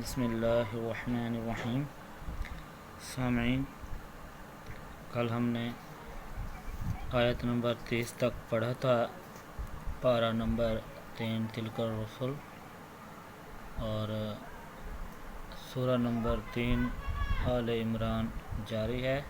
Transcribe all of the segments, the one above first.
بسم اللہ الرحمن الرحیم۔ سامعین، کل ہم نے آیت نمبر 30 تک پڑھا تھا، پارہ نمبر 3 تلک الرسل، اور سورہ نمبر 3 آل عمران جاری ہے۔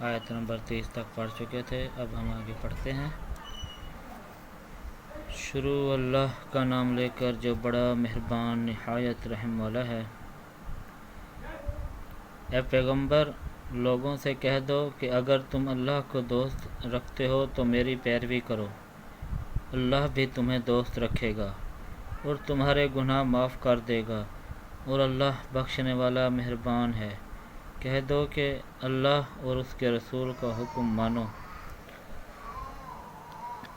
آیت نمبر 30 تک پڑھ چکے تھے، اب ہم آگے پڑھتے ہیں۔ شروع اللہ کا نام لے کر جو بڑا مہربان نہایت رحم والا ہے۔ اے پیغمبر، لوگوں سے کہہ دو کہ اگر تم اللہ کو دوست رکھتے ہو تو میری پیروی کرو، اللہ بھی تمہیں دوست رکھے گا اور تمہارے گناہ معاف کر دے گا، اور اللہ بخشنے والا مہربان ہے۔ کہہ دو کہ اللہ اور اس کے رسول کا حکم مانو،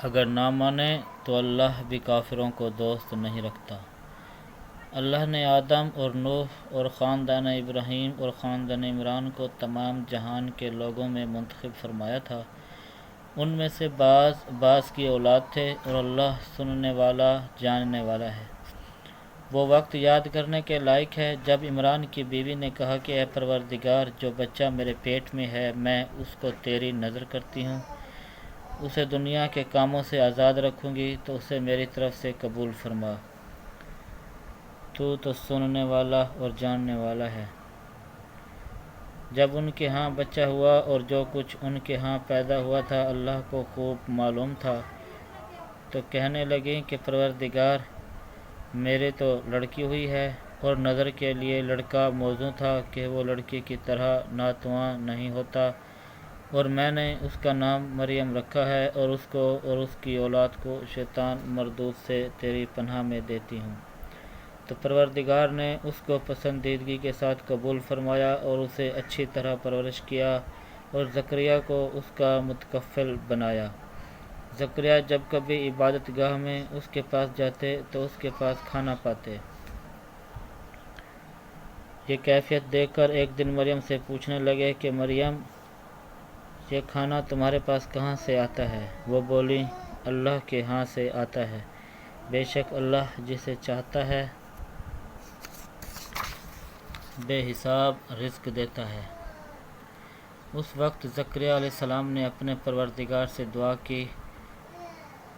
اگر نہ مانے تو اللہ بھی کافروں کو دوست نہیں رکھتا۔ اللہ نے آدم اور نوح اور خاندان ابراہیم اور خاندان عمران کو تمام جہان کے لوگوں میں منتخب فرمایا تھا۔ ان میں سے بعض کی اولاد تھے، اور اللہ سننے والا جاننے والا ہے۔ وہ وقت یاد کرنے کے لائق ہے جب عمران کی بیوی نے کہا کہ اے پروردگار، جو بچہ میرے پیٹ میں ہے میں اس کو تیری نذر کرتی ہوں، اسے دنیا کے کاموں سے آزاد رکھوں گی، تو اسے میری طرف سے قبول فرما، تو سننے والا اور جاننے والا ہے۔ جب ان کے ہاں بچہ ہوا اور جو کچھ ان کے ہاں پیدا ہوا تھا اللہ کو خوب معلوم تھا، تو کہنے لگیں کہ پروردگار، میرے تو لڑکی ہوئی ہے، اور نظر کے لیے لڑکا موزوں تھا کہ وہ لڑکی کی طرح ناتواں نہیں ہوتا، اور میں نے اس کا نام مریم رکھا ہے، اور اس کو اور اس کی اولاد کو شیطان مردود سے تیری پناہ میں دیتی ہوں۔ تو پروردگار نے اس کو پسندیدگی کے ساتھ قبول فرمایا اور اسے اچھی طرح پرورش کیا، اور زکریا کو اس کا متکفل بنایا۔ زکریا جب کبھی عبادت گاہ میں اس کے پاس جاتے تو اس کے پاس کھانا پاتے۔ یہ کیفیت دیکھ کر ایک دن مریم سے پوچھنے لگے کہ مریم، یہ کھانا تمہارے پاس کہاں سے آتا ہے؟ وہ بولی، اللہ کے ہاں سے آتا ہے، بے شک اللہ جسے چاہتا ہے بے حساب رزق دیتا ہے۔ اس وقت زکریا علیہ السلام نے اپنے پروردگار سے دعا کی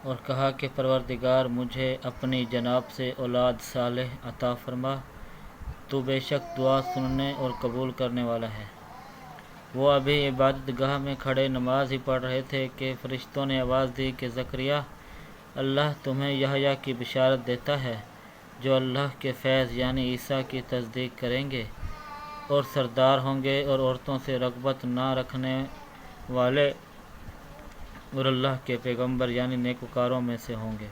اور کہا کہ پروردگار، مجھے اپنی جناب سے اولاد صالح عطا فرما، تو بے شک دعا سننے اور قبول کرنے والا ہے۔ وہ ابھی عبادت گاہ میں کھڑے نماز ہی پڑھ رہے تھے کہ فرشتوں نے آواز دی کہ زکریا، اللہ تمہیں یحییٰ کی بشارت دیتا ہے، جو اللہ کے فیض یعنی عیسیٰ کی تصدیق کریں گے اور سردار ہوں گے، اور عورتوں سے رغبت نہ رکھنے والے، اور اللہ کے پیغمبر یعنی نیکوکاروں میں سے ہوں گے۔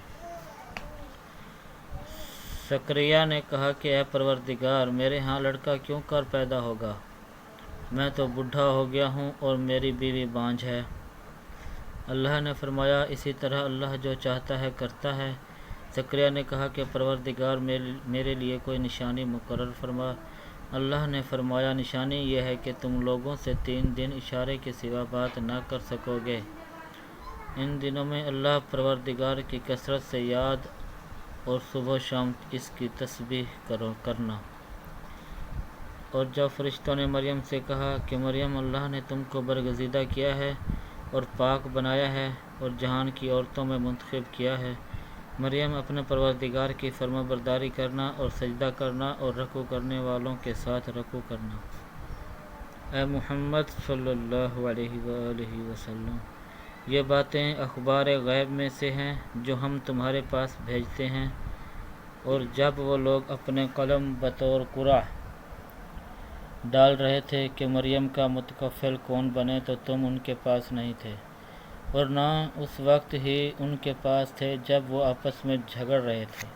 زکریا نے کہا کہ اے پروردگار، میرے ہاں لڑکا کیوں کر پیدا ہوگا؟ میں تو بوڑھا ہو گیا ہوں اور میری بیوی بانجھ ہے۔ اللہ نے فرمایا، اسی طرح اللہ جو چاہتا ہے کرتا ہے۔ زکریا نے کہا کہ پروردگار، میرے لیے کوئی نشانی مقرر فرما۔ اللہ نے فرمایا، نشانی یہ ہے کہ تم لوگوں سے 3 دن اشارے کے سوا بات نہ کر سکو گے۔ ان دنوں میں اللہ پروردگار کی کثرت سے یاد اور صبح و شام اس کی تسبیح کرنا۔ اور جب فرشتوں نے مریم سے کہا کہ مریم، اللہ نے تم کو برگزیدہ کیا ہے اور پاک بنایا ہے اور جہان کی عورتوں میں منتخب کیا ہے، مریم اپنے پروردگار کی فرما برداری کرنا اور سجدہ کرنا اور رکوع کرنے والوں کے ساتھ رکوع کرنا۔ اے محمد صلی اللہ علیہ وآلہ وسلم، یہ باتیں اخبار غیب میں سے ہیں جو ہم تمہارے پاس بھیجتے ہیں، اور جب وہ لوگ اپنے قلم بطور قرعہ ڈال رہے تھے کہ مریم کا متکفل کون بنے تو تم ان کے پاس نہیں تھے، اور نہ اس وقت ہی ان کے پاس تھے جب وہ آپس میں جھگڑ رہے تھے۔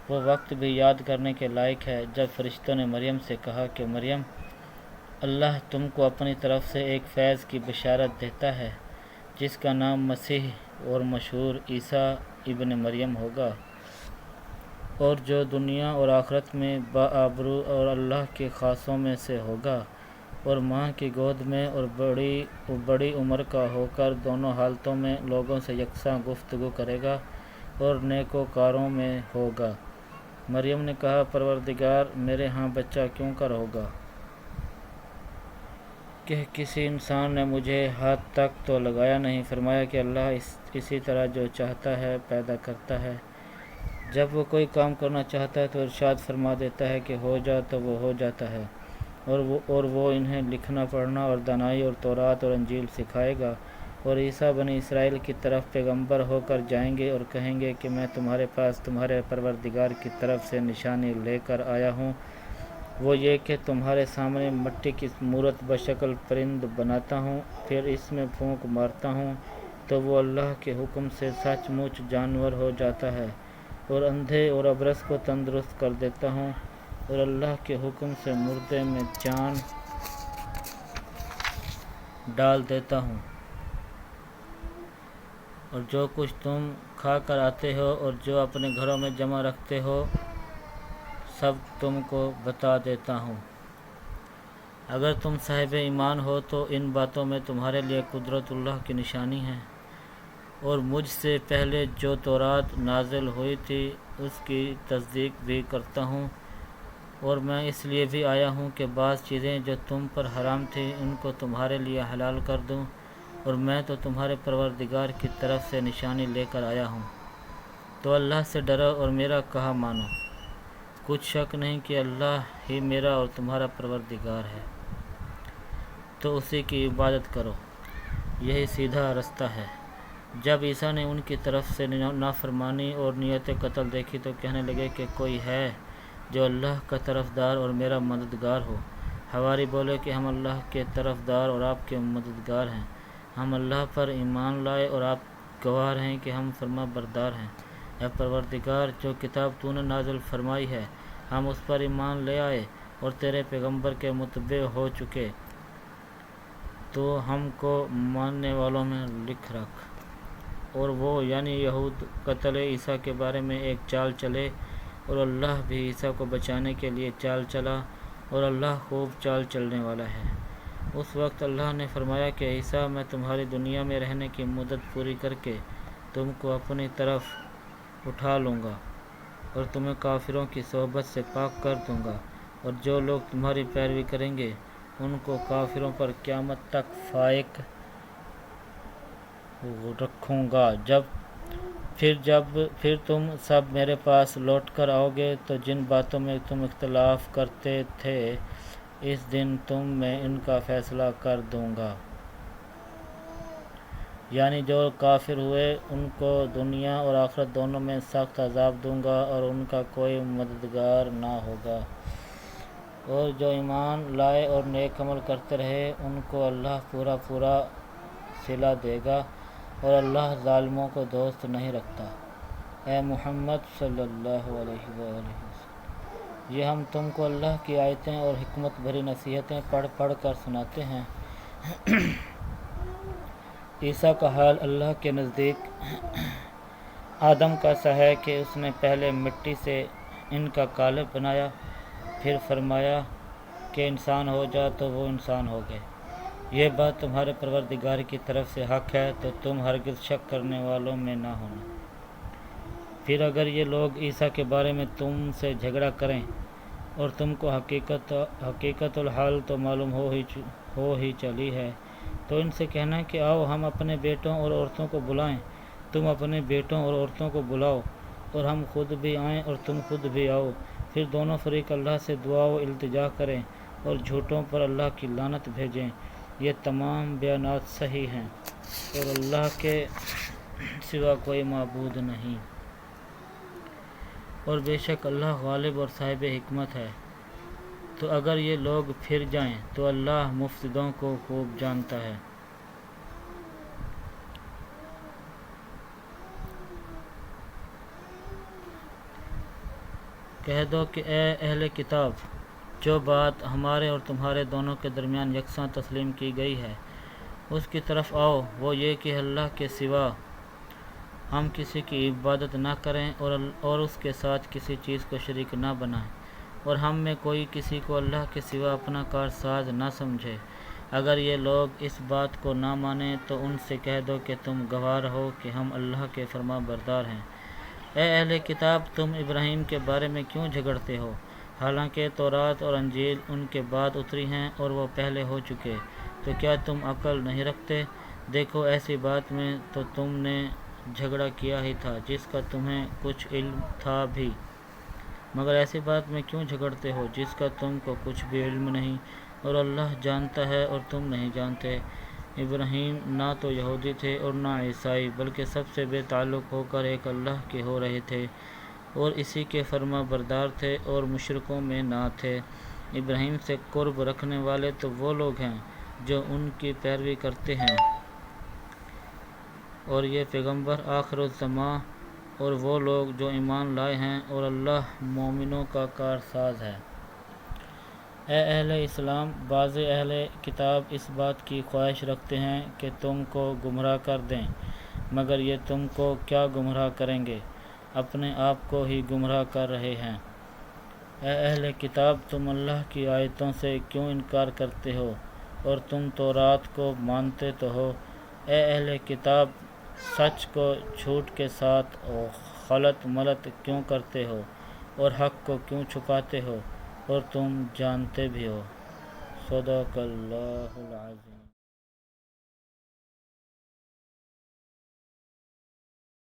وہ وقت بھی یاد کرنے کے لائق ہے جب فرشتوں نے مریم سے کہا کہ مریم، اللہ تم کو اپنی طرف سے ایک فیض کی بشارت دیتا ہے جس کا نام مسیح اور مشہور عیسیٰ ابن مریم ہوگا، اور جو دنیا اور آخرت میں باآبرو اور اللہ کے خاصوں میں سے ہوگا، اور ماں کی گود میں اور بڑی عمر کا ہو کر دونوں حالتوں میں لوگوں سے یکساں گفتگو کرے گا اور نیکوکاروں میں ہوگا۔ مریم نے کہا پروردگار میرے ہاں بچہ کیوں کر ہوگا کہ کسی انسان نے مجھے ہاتھ تک تو لگایا نہیں۔ فرمایا کہ اللہ اسی طرح جو چاہتا ہے پیدا کرتا ہے، جب وہ کوئی کام کرنا چاہتا ہے تو ارشاد فرما دیتا ہے کہ ہو جا تو وہ ہو جاتا ہے، اور وہ انہیں لکھنا پڑھنا اور دانائی اور تورات اور انجیل سکھائے گا۔ اور عیسیٰ بنی اسرائیل کی طرف پیغمبر ہو کر جائیں گے اور کہیں گے کہ میں تمہارے پاس تمہارے پروردگار کی طرف سے نشانی لے کر آیا ہوں، وہ یہ کہ تمہارے سامنے مٹی کی مورت بشکل پرند بناتا ہوں، پھر اس میں پھونک مارتا ہوں تو وہ اللہ کے حکم سے سچ مچ جانور ہو جاتا ہے، اور اندھے اور ابرص کو تندرست کر دیتا ہوں، اور اللہ کے حکم سے مردے میں جان ڈال دیتا ہوں، اور جو کچھ تم کھا کر آتے ہو اور جو اپنے گھروں میں جمع رکھتے ہو سب تم کو بتا دیتا ہوں۔ اگر تم صاحب ایمان ہو تو ان باتوں میں تمہارے لیے قدرت اللہ کی نشانی ہے، اور مجھ سے پہلے جو تورات نازل ہوئی تھی اس کی تصدیق بھی کرتا ہوں، اور میں اس لیے بھی آیا ہوں کہ بعض چیزیں جو تم پر حرام تھیں ان کو تمہارے لیے حلال کر دوں، اور میں تو تمہارے پروردگار کی طرف سے نشانی لے کر آیا ہوں، تو اللہ سے ڈرو اور میرا کہا مانو، کچھ شک نہیں کہ اللہ ہی میرا اور تمہارا پروردگار ہے، تو اسی کی عبادت کرو، یہی سیدھا رستہ ہے۔ جب عیسیٰ نے ان کی طرف سے نافرمانی اور نیت قتل دیکھی تو کہنے لگے کہ کوئی ہے جو اللہ کا طرفدار اور میرا مددگار ہو؟ حواری بولے کہ ہم اللہ کے طرفدار اور آپ کے مددگار ہیں، ہم اللہ پر ایمان لائے اور آپ گواہ ہیں کہ ہم فرما بردار ہیں۔ اے پروردگار، جو کتاب تو نے نازل فرمائی ہے ہم اس پر ایمان لے آئے اور تیرے پیغمبر کے متبع ہو چکے، تو ہم کو ماننے والوں میں لکھ رکھ۔ اور وہ یعنی یہود قتل عیسیٰ کے بارے میں ایک چال چلے، اور اللہ بھی عیسیٰ کو بچانے کے لیے چال چلا، اور اللہ خوب چال چلنے والا ہے۔ اس وقت اللہ نے فرمایا کہ عیسیٰ میں تمہاری دنیا میں رہنے کی مدت پوری کر کے تم کو اپنی طرف اٹھا لوں گا اور تمہیں کافروں کی صحبت سے پاک کر دوں گا، اور جو لوگ تمہاری پیروی کریں گے ان کو کافروں پر قیامت تک فائق رکھوں گا۔ پھر تم سب میرے پاس لوٹ کر آؤ گے تو جن باتوں میں تم اختلاف کرتے تھے اس دن میں ان کا فیصلہ کر دوں گا، یعنی جو کافر ہوئے ان کو دنیا اور آخرت دونوں میں سخت عذاب دوں گا اور ان کا کوئی مددگار نہ ہوگا، اور جو ایمان لائے اور نیک عمل کرتے رہے ان کو اللہ پورا صلہ دے گا، اور اللہ ظالموں کو دوست نہیں رکھتا۔ اے محمد صلی اللہ علیہ وآلہ وسلم، یہ ہم تم کو اللہ کی آیتیں اور حکمت بھری نصیحتیں پڑھ کر سناتے ہیں۔ عیسیٰ کا حال اللہ کے نزدیک آدم کا سا ہے کہ اس نے پہلے مٹی سے ان کا قالب بنایا، پھر فرمایا کہ انسان ہو جا تو وہ انسان ہو گئے۔ یہ بات تمہارے پروردگار کی طرف سے حق ہے، تو تم ہرگز شک کرنے والوں میں نہ ہونا۔ پھر اگر یہ لوگ عیسیٰ کے بارے میں تم سے جھگڑا کریں اور تم کو حقیقت الحال تو معلوم ہو ہی چلی ہے، تو ان سے کہنا کہ آؤ ہم اپنے بیٹوں اور عورتوں کو بلائیں، تم اپنے بیٹوں اور عورتوں کو بلاؤ، اور ہم خود بھی آئیں اور تم خود بھی آؤ، پھر دونوں فریق اللہ سے دعا و التجا کریں اور جھوٹوں پر اللہ کی لعنت بھیجیں۔ یہ تمام بیانات صحیح ہیں، اور اللہ کے سوا کوئی معبود نہیں، اور بے شک اللہ غالب اور صاحب حکمت ہے۔ تو اگر یہ لوگ پھر جائیں تو اللہ مفسدوں کو خوب جانتا ہے۔ کہہ دو کہ اے اہل کتاب، جو بات ہمارے اور تمہارے دونوں کے درمیان یکساں تسلیم کی گئی ہے اس کی طرف آؤ، وہ یہ کہ اللہ کے سوا ہم کسی کی عبادت نہ کریں اور اس کے ساتھ کسی چیز کو شریک نہ بنائیں، اور ہم میں کوئی کسی کو اللہ کے سوا اپنا کارساز نہ سمجھے۔ اگر یہ لوگ اس بات کو نہ مانیں تو ان سے کہہ دو کہ تم گواہ رہو کہ ہم اللہ کے فرما بردار ہیں۔ اے اہل کتاب، تم ابراہیم کے بارے میں کیوں جھگڑتے ہو، حالانکہ تورات اور انجیل ان کے بعد اتری ہیں اور وہ پہلے ہو چکے، تو کیا تم عقل نہیں رکھتے؟ دیکھو، ایسی بات میں تو تم نے جھگڑا کیا ہی تھا جس کا تمہیں کچھ علم تھا بھی، مگر ایسی بات میں کیوں جھگڑتے ہو جس کا تم کو کچھ بھی علم نہیں، اور اللہ جانتا ہے اور تم نہیں جانتے۔ ابراہیم نہ تو یہودی تھے اور نہ عیسائی، بلکہ سب سے بے تعلق ہو کر ایک اللہ کے ہو رہے تھے اور اسی کے فرما بردار تھے اور مشرکوں میں نہ تھے۔ ابراہیم سے قرب رکھنے والے تو وہ لوگ ہیں جو ان کی پیروی کرتے ہیں، اور یہ پیغمبر آخر الزماں، اور وہ لوگ جو ایمان لائے ہیں، اور اللہ مومنوں کا کارساز ہے۔ اے اہل اسلام، بعض اہل کتاب اس بات کی خواہش رکھتے ہیں کہ تم کو گمراہ کر دیں، مگر یہ تم کو کیا گمراہ کریں گے، اپنے آپ کو ہی گمراہ کر رہے ہیں۔ اے اہل کتاب، تم اللہ کی آیتوں سے کیوں انکار کرتے ہو، اور تم تورات کو مانتے تو ہو۔ اے اہل کتاب، سچ کو جھوٹ کے ساتھ خلط ملط کیوں کرتے ہو، اور حق کو کیوں چھپاتے ہو، اور تم جانتے بھی ہو۔ صدق اللہ العظیم۔